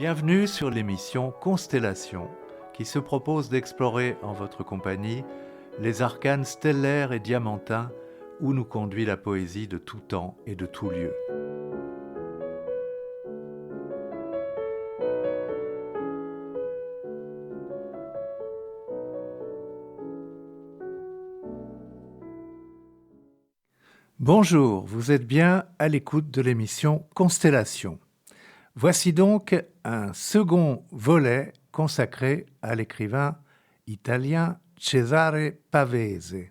Bienvenue sur l'émission Constellation, qui se propose d'explorer en votre compagnie les arcanes stellaires et diamantins où nous conduit la poésie de tout temps et de tout lieu. Bonjour, vous êtes bien à l'écoute de l'émission Constellation. Voici donc un second volet consacré à l'écrivain italien Cesare Pavese.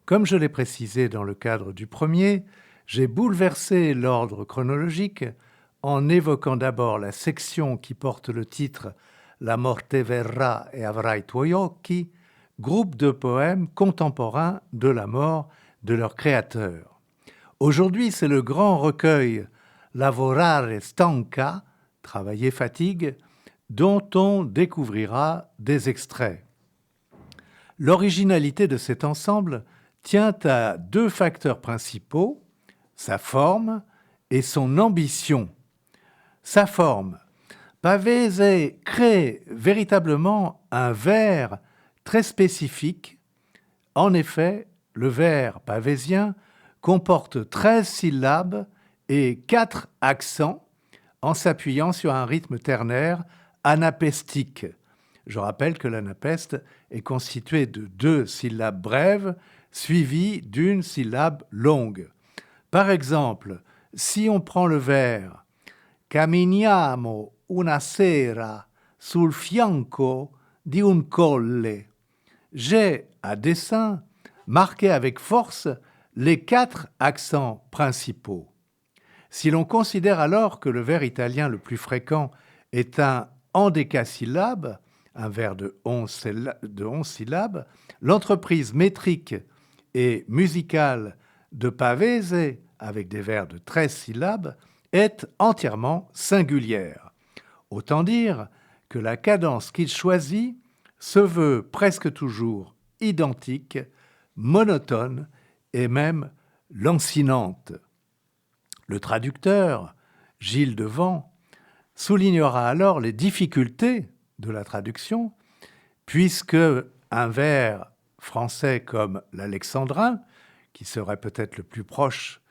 Comme je l'ai précisé dans le cadre du premier, j'ai bouleversé l'ordre chronologique en évoquant d'abord la section qui porte le titre La morte verrà e avrai i tuoi occhi, groupe de poèmes contemporains de la mort de leur créateur. Aujourd'hui, c'est le grand recueil Lavorare stanca, travailler fatigue, dont on découvrira des extraits. L'originalité de cet ensemble tient à deux facteurs principaux, sa forme et son ambition. Sa forme. Pavese crée véritablement un vers très spécifique. En effet, le vers pavésien comporte 13 syllabes et 4 accents en s'appuyant sur un rythme ternaire anapestique. Je rappelle que l'anapeste est constitué de 2 syllabes brèves suivies d'une syllabe longue. Par exemple, si on prend le vers « Camminiamo una sera sul fianco di un colle », j'ai, à dessein, marqué avec force les 4 accents principaux. Si l'on considère alors que le vers italien le plus fréquent est un endécasyllabe, un vers de 11 syllabes, l'entreprise métrique et musicale de Pavese, avec des vers de 13 syllabes, est entièrement singulière. Autant dire que la cadence qu'il choisit se veut presque toujours identique, monotone et même lancinante. Le traducteur, Gilles Devant, soulignera alors les difficultés de la traduction, puisque un vers français comme l'alexandrin, qui serait peut-être le plus proche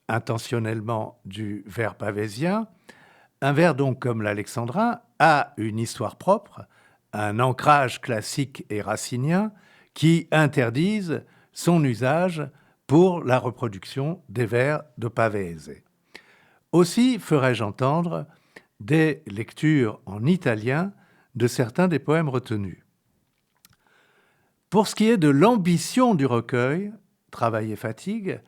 intentionnellement du vers pavésien, un vers donc comme l'alexandrin a une histoire propre, un ancrage classique et racinien qui interdisent son usage pour la reproduction des vers de Pavese. Aussi ferai-je entendre des lectures en italien de certains des poèmes retenus. Pour ce qui est de l'ambition du recueil, Travail et fatigue,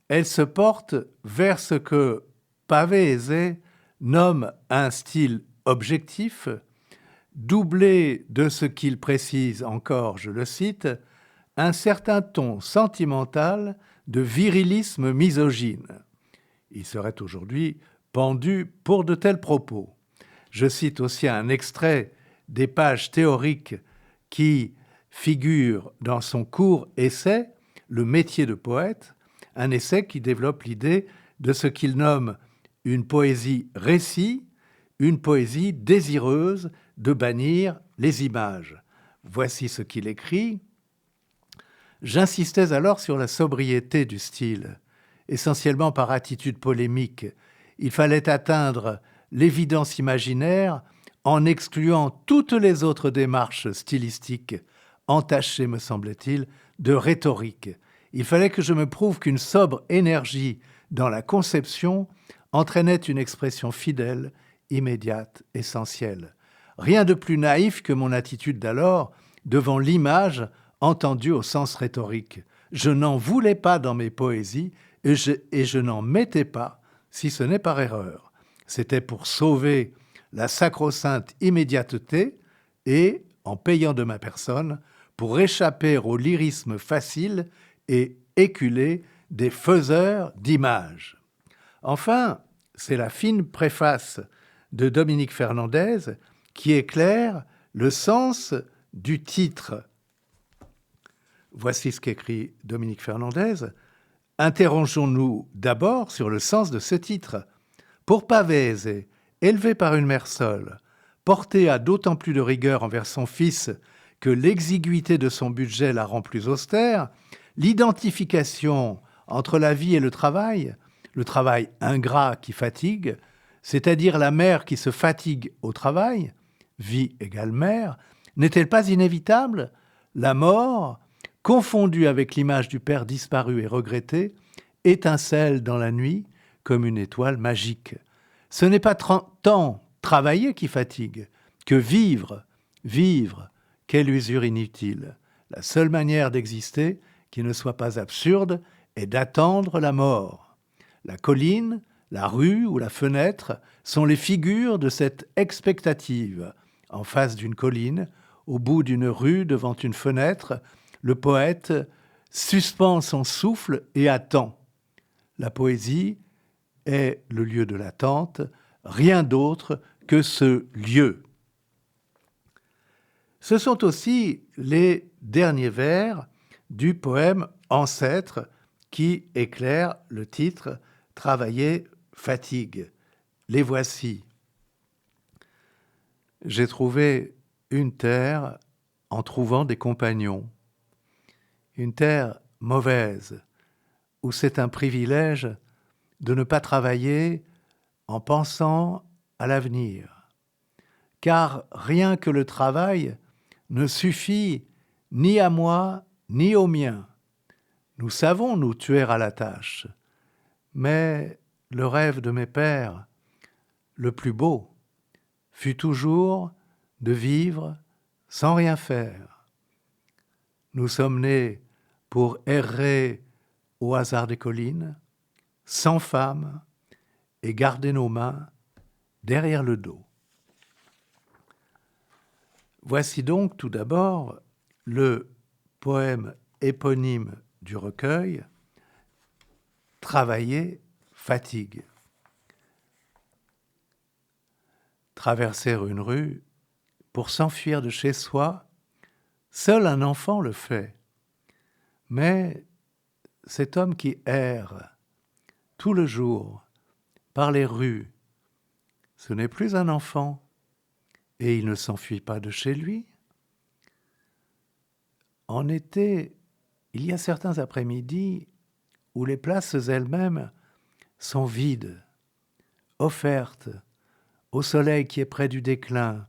elle se porte vers ce que Pavese nomme un style objectif, doublé de ce qu'il précise encore, je le cite, un certain ton sentimental de virilisme misogyne. Il serait aujourd'hui pendu pour de tels propos. Je cite aussi un extrait des pages théoriques qui figurent dans son court essai « Le métier de poète », un essai qui développe l'idée de ce qu'il nomme une poésie récit, une poésie désireuse de bannir les images. Voici ce qu'il écrit. J'insistais alors sur la sobriété du style, essentiellement par attitude polémique. Il fallait atteindre l'évidence imaginaire en excluant toutes les autres démarches stylistiques, entachées, me semblait-il, de rhétorique. Il fallait que je me prouve qu'une sobre énergie dans la conception entraînait une expression fidèle, immédiate, essentielle. Rien de plus naïf que mon attitude d'alors devant l'image entendue au sens rhétorique. Je n'en voulais pas dans mes poésies et je n'en mettais pas, si ce n'est par erreur. C'était pour sauver la sacro-sainte immédiateté et, en payant de ma personne, pour échapper au lyrisme facile et éculé des faiseurs d'images. Enfin, c'est la fine préface de Dominique Fernandez qui éclaire le sens du titre. Voici ce qu'écrit Dominique Fernandez. Interrogeons-nous d'abord sur le sens de ce titre. Pour Pavese, Élevé par une mère seule, porté à d'autant plus de rigueur envers son fils que l'exiguïté de son budget la rend plus austère, l'identification entre la vie et le travail ingrat qui fatigue, c'est-à-dire la mère qui se fatigue au travail, vie égale mère, n'est-elle pas inévitable? La mort, confondue avec l'image du père disparu et regretté, étincelle dans la nuit comme une étoile magique. Ce n'est pas tant travailler qui fatigue que vivre, quelle usure inutile. La seule manière d'exister qui ne soit pas absurde est d'attendre la mort. La colline, la rue ou la fenêtre sont les figures de cette expectative. En face d'une colline, au bout d'une rue, devant une fenêtre, le poète suspend son souffle et attend. La poésie est le lieu de l'attente, rien d'autre que ce lieu. Ce sont aussi les derniers vers du poème Ancêtre qui éclairent le titre « Travailler fatigue ». Les voici. J'ai trouvé une terre en trouvant des compagnons. Une terre mauvaise, où c'est un privilège de ne pas travailler en pensant à l'avenir. Car rien que le travail ne suffit ni à moi ni aux miens. Nous savons nous tuer à la tâche, mais le rêve de mes pères, le plus beau, fut toujours de vivre sans rien faire. Nous sommes nés pour errer au hasard des collines, sans femme, et garder nos mains derrière le dos. Voici donc tout d'abord le poème éponyme du recueil, Travailler fatigue. Traverser une rue pour s'enfuir de chez soi, seul un enfant le fait. Mais cet homme qui erre tout le jour par les rues, ce n'est plus un enfant et il ne s'enfuit pas de chez lui. En été, il y a certains après-midi où les places elles-mêmes sont vides, offertes au soleil qui est près du déclin.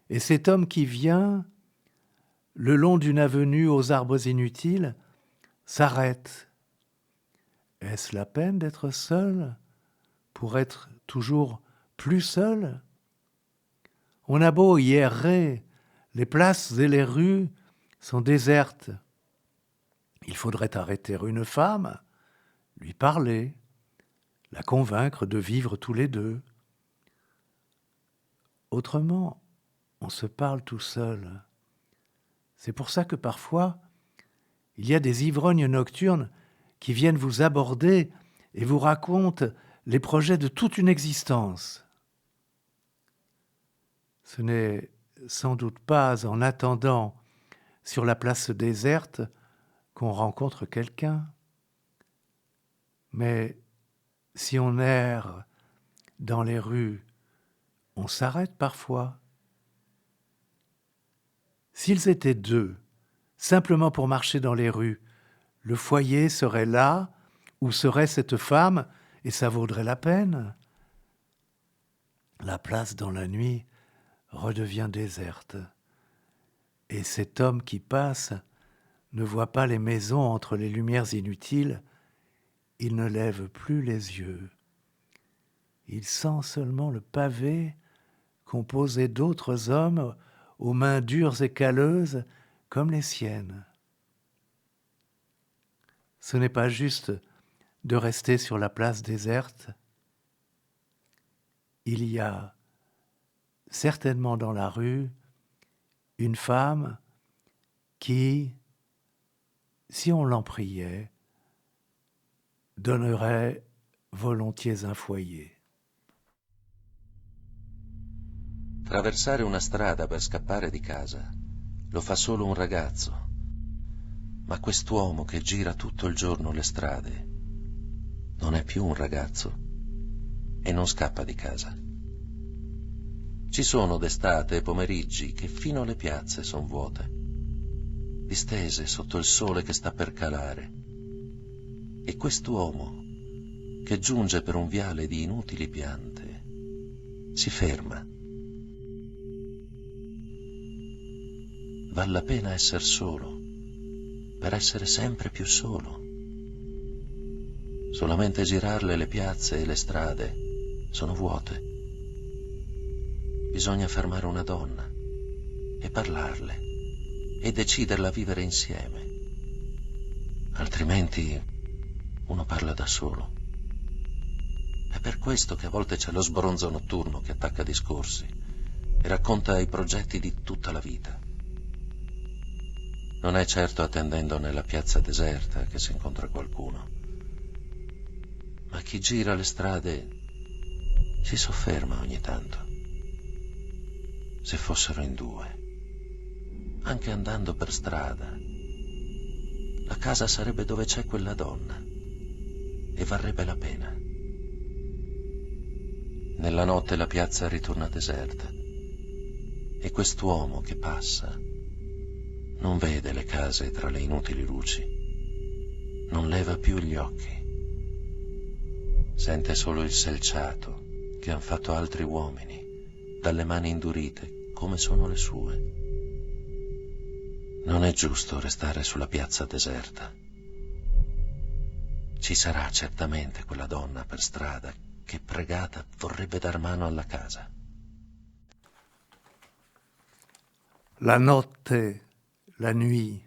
Et cet homme qui vient, le long d'une avenue aux arbres inutiles, s'arrête. Est-ce la peine d'être seul pour être toujours plus seul? On a beau y errer, les places et les rues sont désertes. Il faudrait arrêter une femme, lui parler, la convaincre de vivre tous les deux. Autrement, on se parle tout seul. C'est pour ça que parfois, il y a des ivrognes nocturnes qui viennent vous aborder et vous racontent les projets de toute une existence. Ce n'est sans doute pas en attendant sur la place déserte qu'on rencontre quelqu'un. Mais si on erre dans les rues, on s'arrête parfois. S'ils étaient deux, simplement pour marcher dans les rues, le foyer serait là où serait cette femme et ça vaudrait la peine. La place dans la nuit redevient déserte et cet homme qui passe ne voit pas les maisons entre les lumières inutiles, il ne lève plus les yeux. Il sent seulement le pavé composé d'autres hommes aux mains dures et calleuses comme les siennes. Ce n'est pas juste de rester sur la place déserte. Il y a certainement dans la rue une femme qui, si on l'en priait, donnerait volontiers un foyer. Traversare una strada per scappare di casa lo fa solo un ragazzo, ma quest'uomo che gira tutto il giorno le strade non è più un ragazzo e non scappa di casa. Ci sono d'estate pomeriggi che fino alle piazze son vuote, distese sotto il sole che sta per calare. E quest'uomo, che giunge per un viale di inutili piante, si ferma. Val la pena esser solo, per essere sempre più solo. Solamente girarle le piazze e le strade sono vuote. Bisogna fermare una donna e parlarle e deciderla a vivere insieme. Altrimenti uno parla da solo. È per questo che a volte c'è lo sbronzo notturno che attacca discorsi e racconta i progetti di tutta la vita. Non è certo attendendo nella piazza deserta che si incontra qualcuno, ma chi gira le strade si sofferma ogni tanto. Se fossero in due, anche andando per strada, la casa sarebbe dove c'è quella donna e varrebbe la pena. Nella notte la piazza ritorna deserta e quest'uomo che passa non vede le case tra le inutili luci, non leva più gli occhi. Sente solo il selciato che han fatto altri uomini, dalle mani indurite come sono le sue. Non è giusto restare sulla piazza deserta. Ci sarà certamente quella donna per strada che pregata vorrebbe dar mano alla casa. La notte, la nuit,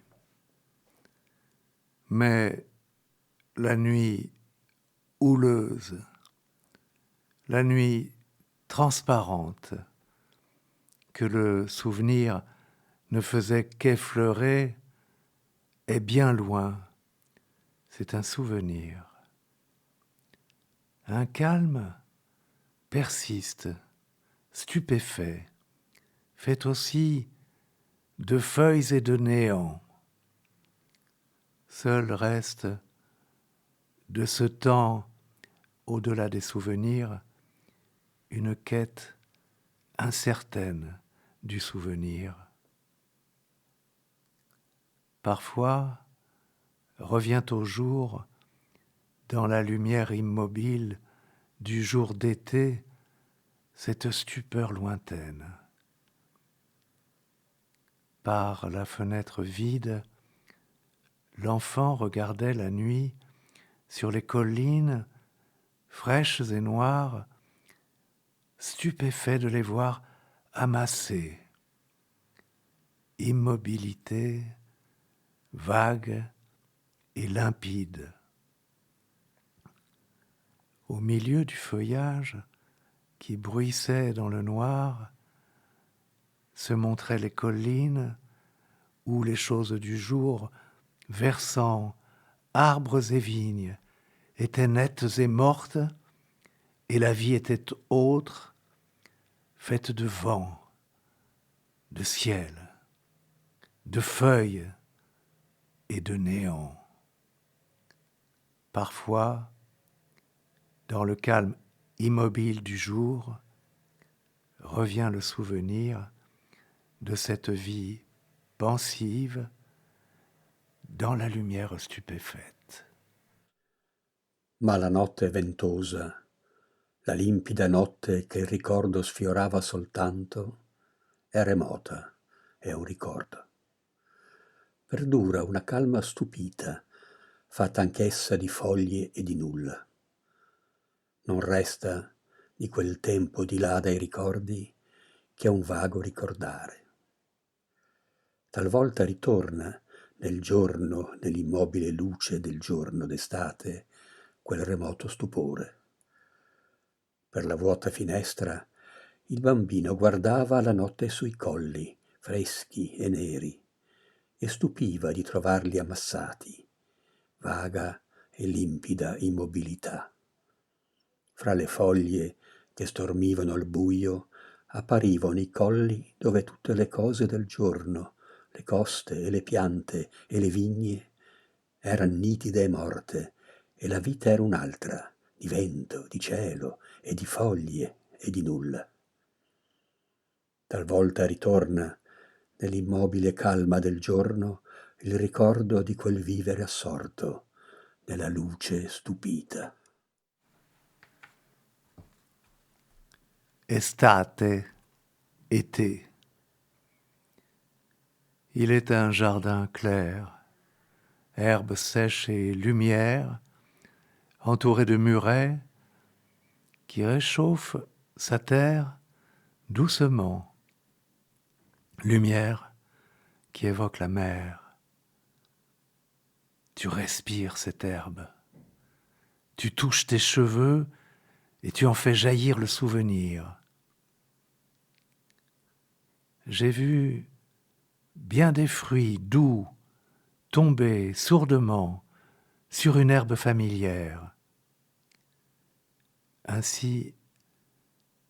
mais la nuit houleuse, la nuit transparente, que le souvenir ne faisait qu'effleurer, est bien loin. C'est un souvenir. Un calme persiste, stupéfait, fait aussi de feuilles et de néant. Seul reste de ce temps, au-delà des souvenirs, une quête incertaine du souvenir. Parfois revient au jour, dans la lumière immobile du jour d'été, cette stupeur lointaine. Par la fenêtre vide, l'enfant regardait la nuit sur les collines fraîches et noires, stupéfait de les voir amassées. Immobilité, vague et limpide. Au milieu du feuillage qui bruissait dans le noir, se montraient les collines où les choses du jour, versant arbres et vignes, étaient nettes et mortes, et la vie était autre, faite de vent, de ciel, de feuilles et de néant. Parfois, dans le calme immobile du jour, revient le souvenir de cette vie pensive dans la lumière stupéfaite. Ma la notte ventosa, la limpida notte che il ricordo sfiorava soltanto, è remota, è un ricordo. Perdura una calma stupita, fatta anch'essa di foglie e di nulla. Non resta di quel tempo di là dai ricordi che è un vago ricordare. Talvolta ritorna nel giorno, nell'immobile luce del giorno d'estate, quel remoto stupore. Per la vuota finestra il bambino guardava la notte sui colli, freschi e neri, e stupiva di trovarli ammassati, vaga e limpida immobilità. Fra le foglie che stormivano al buio apparivano i colli dove tutte le cose del giorno, le coste e le piante e le vigne, eran nitide e morte, e la vita era un'altra, di vento, di cielo e di foglie e di nulla. Talvolta ritorna, nell'immobile calma del giorno, il ricordo di quel vivere assorto, nella luce stupita. Estate, été. Il est un jardin clair, herbe sèche et lumière, entouré de murets, qui réchauffent sa terre doucement. Lumière qui évoque la mer. Tu respires cette herbe. Tu touches tes cheveux et tu en fais jaillir le souvenir. J'ai vu bien des fruits doux tomber sourdement sur une herbe familière. Ainsi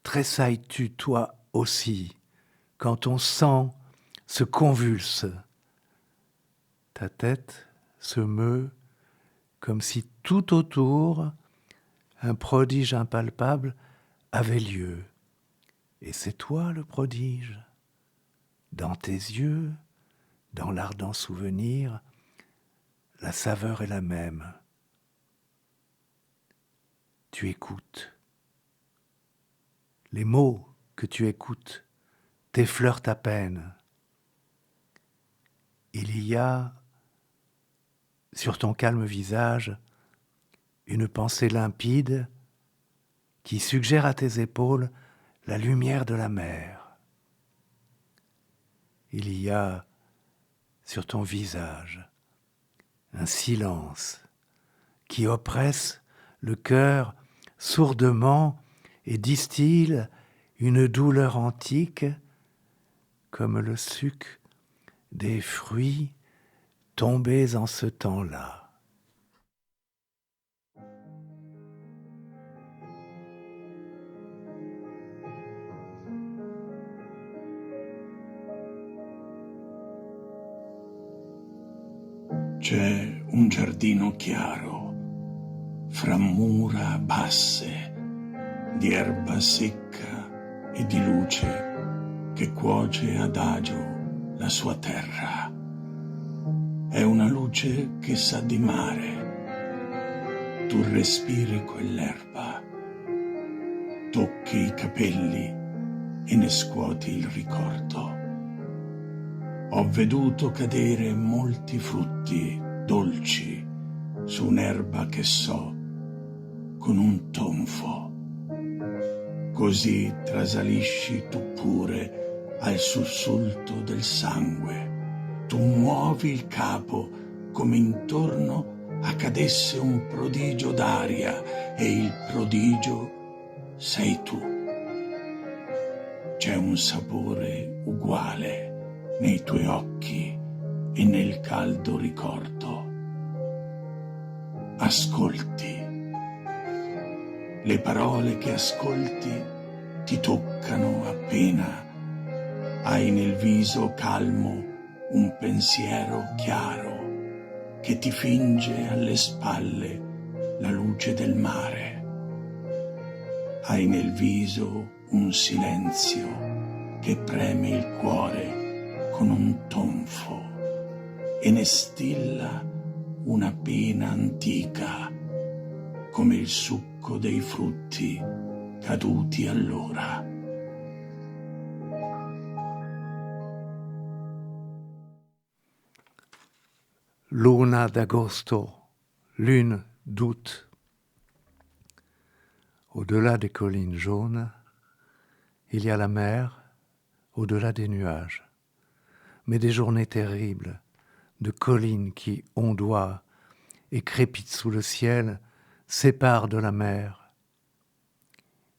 tressailles-tu toi aussi quand ton sang se convulse. Ta tête se meut comme si tout autour un prodige impalpable avait lieu. Et c'est toi le prodige. Dans tes yeux, dans l'ardent souvenir, la saveur est la même. Tu écoutes. Les mots que tu écoutes t'effleurent à peine. Il y a sur ton calme visage une pensée limpide qui suggère à tes épaules la lumière de la mer. Il y a sur ton visage un silence qui oppresse le cœur sourdement et distille une douleur antique comme le suc des fruits tombés en ce temps-là. C'è un giardino chiaro, fra mura basse, di erba secca e di luce che cuoce adagio la sua terra. È una luce che sa di mare. Tu respiri quell'erba, tocchi i capelli e ne scuoti il ricordo. Ho veduto cadere molti frutti dolci su un'erba che so con un tonfo. Così trasalisci tu pure al sussulto del sangue. Tu muovi il capo come intorno accadesse un prodigio d'aria e il prodigio sei tu. C'è un sapore uguale nei tuoi occhi e nel caldo ricordo. Ascolti. Le parole che ascolti ti toccano appena. Hai nel viso calmo un pensiero chiaro che ti finge alle spalle la luce del mare. Hai nel viso un silenzio che preme il cuore con un tonfo e ne stilla una pena antica come il succo dei frutti caduti allora. Luna d'agosto, lune d'août. Au-delà des collines jaunes, il y a la mer, au-delà des nuages. Mais des journées terribles, de collines qui ondoient et crépitent sous le ciel, séparent de la mer.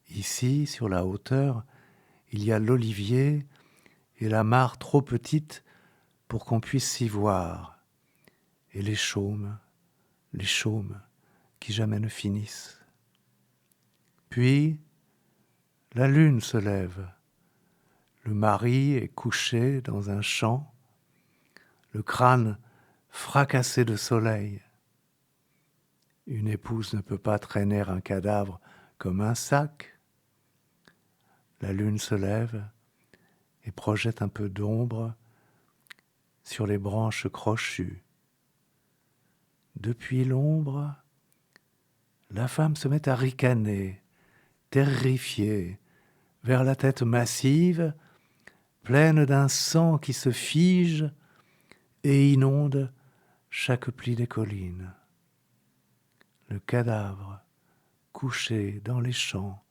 Ici, sur la hauteur, il y a l'olivier et la mare trop petite pour qu'on puisse s'y voir, et les chaumes qui jamais ne finissent. Puis, la lune se lève. Le mari est couché dans un champ, le crâne fracassé de soleil. Une épouse ne peut pas traîner un cadavre comme un sac. La lune se lève et projette un peu d'ombre sur les branches crochues. Depuis l'ombre, la femme se met à ricaner, terrifiée, vers la tête massive, pleine d'un sang qui se fige et inonde chaque pli des collines. Le cadavre, couché dans les champs,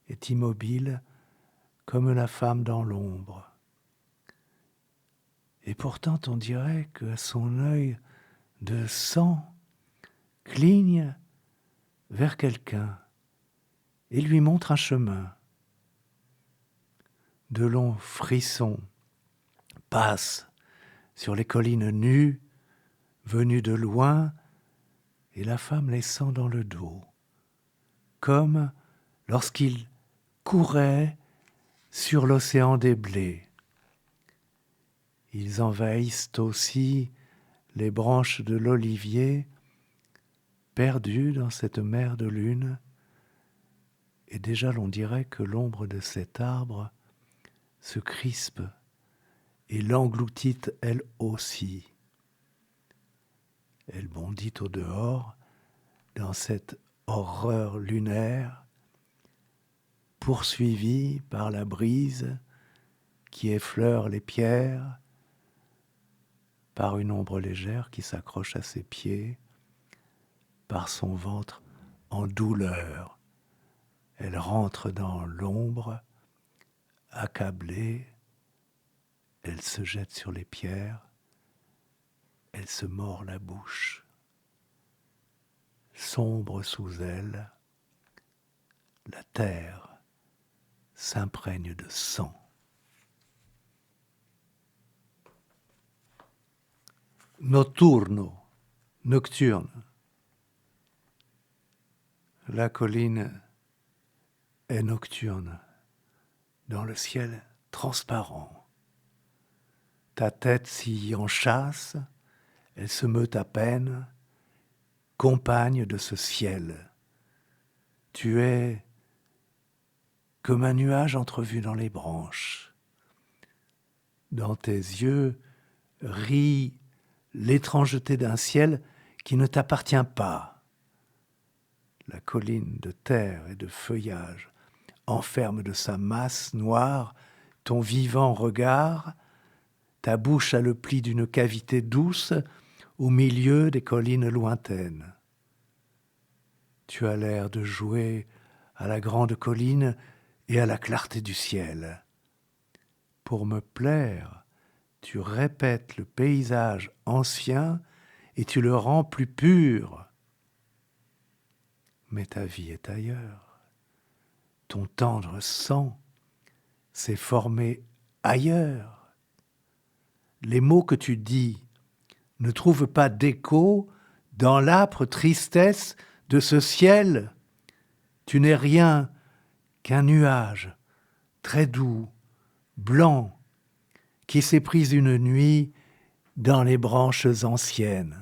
est immobile comme la femme dans l'ombre. Et pourtant on dirait que son œil de sang cligne vers quelqu'un et lui montre un chemin. De longs frissons passent sur les collines nues, venues de loin, et la femme les sent dans le dos, comme lorsqu'il courait sur l'océan des blés. Ils envahissent aussi les branches de l'olivier, perdues dans cette mer de lune, et déjà l'on dirait que l'ombre de cet arbre se crispe et l'engloutit elle aussi. Elle bondit au dehors dans cette horreur lunaire, poursuivie par la brise qui effleure les pierres, par une ombre légère qui s'accroche à ses pieds, par son ventre en douleur. Elle rentre dans l'ombre, accablée, elle se jette sur les pierres, elle se mord la bouche. Sombre sous elle, la terre s'imprègne de sang. Notturno, nocturne. La colline est nocturne, dans le ciel transparent. Ta tête s'y enchâsse, elle se meut à peine, compagne de ce ciel. Tu es comme un nuage entrevu dans les branches. Dans tes yeux rit l'étrangeté d'un ciel qui ne t'appartient pas. La colline de terre et de feuillage enferme de sa masse noire ton vivant regard, ta bouche a le pli d'une cavité douce au milieu des collines lointaines. Tu as l'air de jouer à la grande colline et à la clarté du ciel. Pour me plaire, tu répètes le paysage ancien et tu le rends plus pur. Mais ta vie est ailleurs. Ton tendre sang s'est formé ailleurs. Les mots que tu dis ne trouvent pas d'écho dans l'âpre tristesse de ce ciel. Tu n'es rien qu'un nuage très doux, blanc, qui s'est pris une nuit dans les branches anciennes.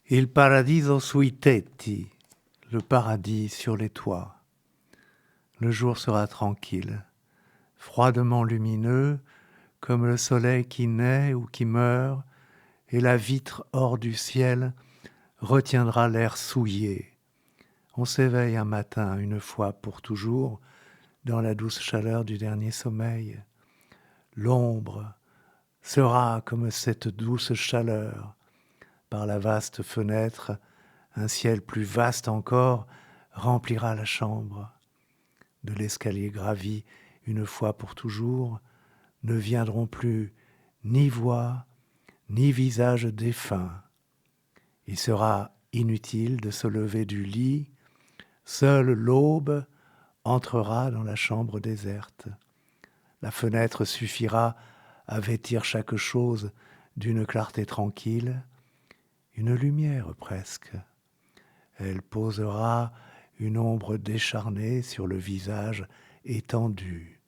Il paradiso sui tetti, le paradis sur les toits. Le jour sera tranquille, froidement lumineux, comme le soleil qui naît ou qui meurt, et la vitre hors du ciel retiendra l'air souillé. On s'éveille un matin, une fois pour toujours, dans la douce chaleur du dernier sommeil. L'ombre sera comme cette douce chaleur. Par la vaste fenêtre, un ciel plus vaste encore remplira la chambre. De l'escalier gravi une fois pour toujours, ne viendront plus ni voix, ni visage défunt. Il sera inutile de se lever du lit, seule l'aube entrera dans la chambre déserte. La fenêtre suffira à vêtir chaque chose d'une clarté tranquille, une lumière presque. Elle posera une ombre décharnée sur le visage étendu.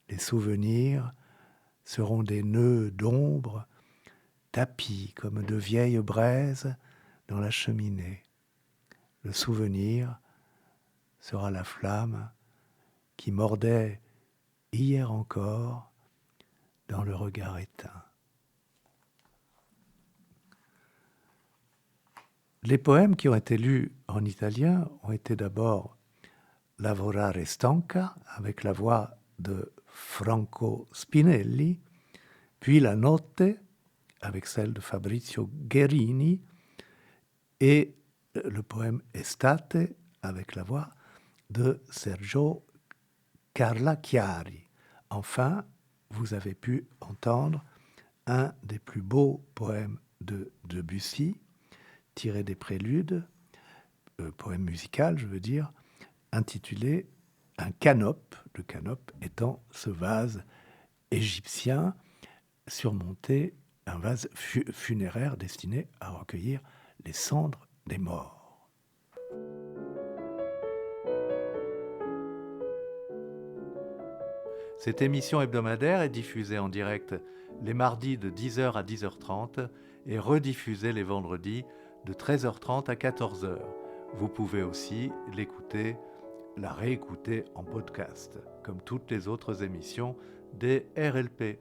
Les souvenirs seront des nœuds d'ombre tapis comme de vieilles braises dans la cheminée. Le souvenir sera la flamme qui mordait hier encore dans le regard éteint. Les poèmes qui ont été lus en italien ont été d'abord Lavorare stanca avec la voix de Franco Spinelli, puis La notte avec celle de Fabrizio Guerini et le poème Estate avec la voix de Sergio Carla-Chiari. Enfin, vous avez pu entendre un des plus beaux poèmes de Debussy, tiré des préludes, poème musical, je veux dire, intitulé Un canope, le canope étant ce vase égyptien surmonté, un vase funéraire destiné à recueillir les cendres des morts. Cette émission hebdomadaire est diffusée en direct les mardis de 10h à 10h30 et rediffusée les vendredis de 13h30 à 14h. Vous pouvez aussi la réécouter en podcast, comme toutes les autres émissions des RLP.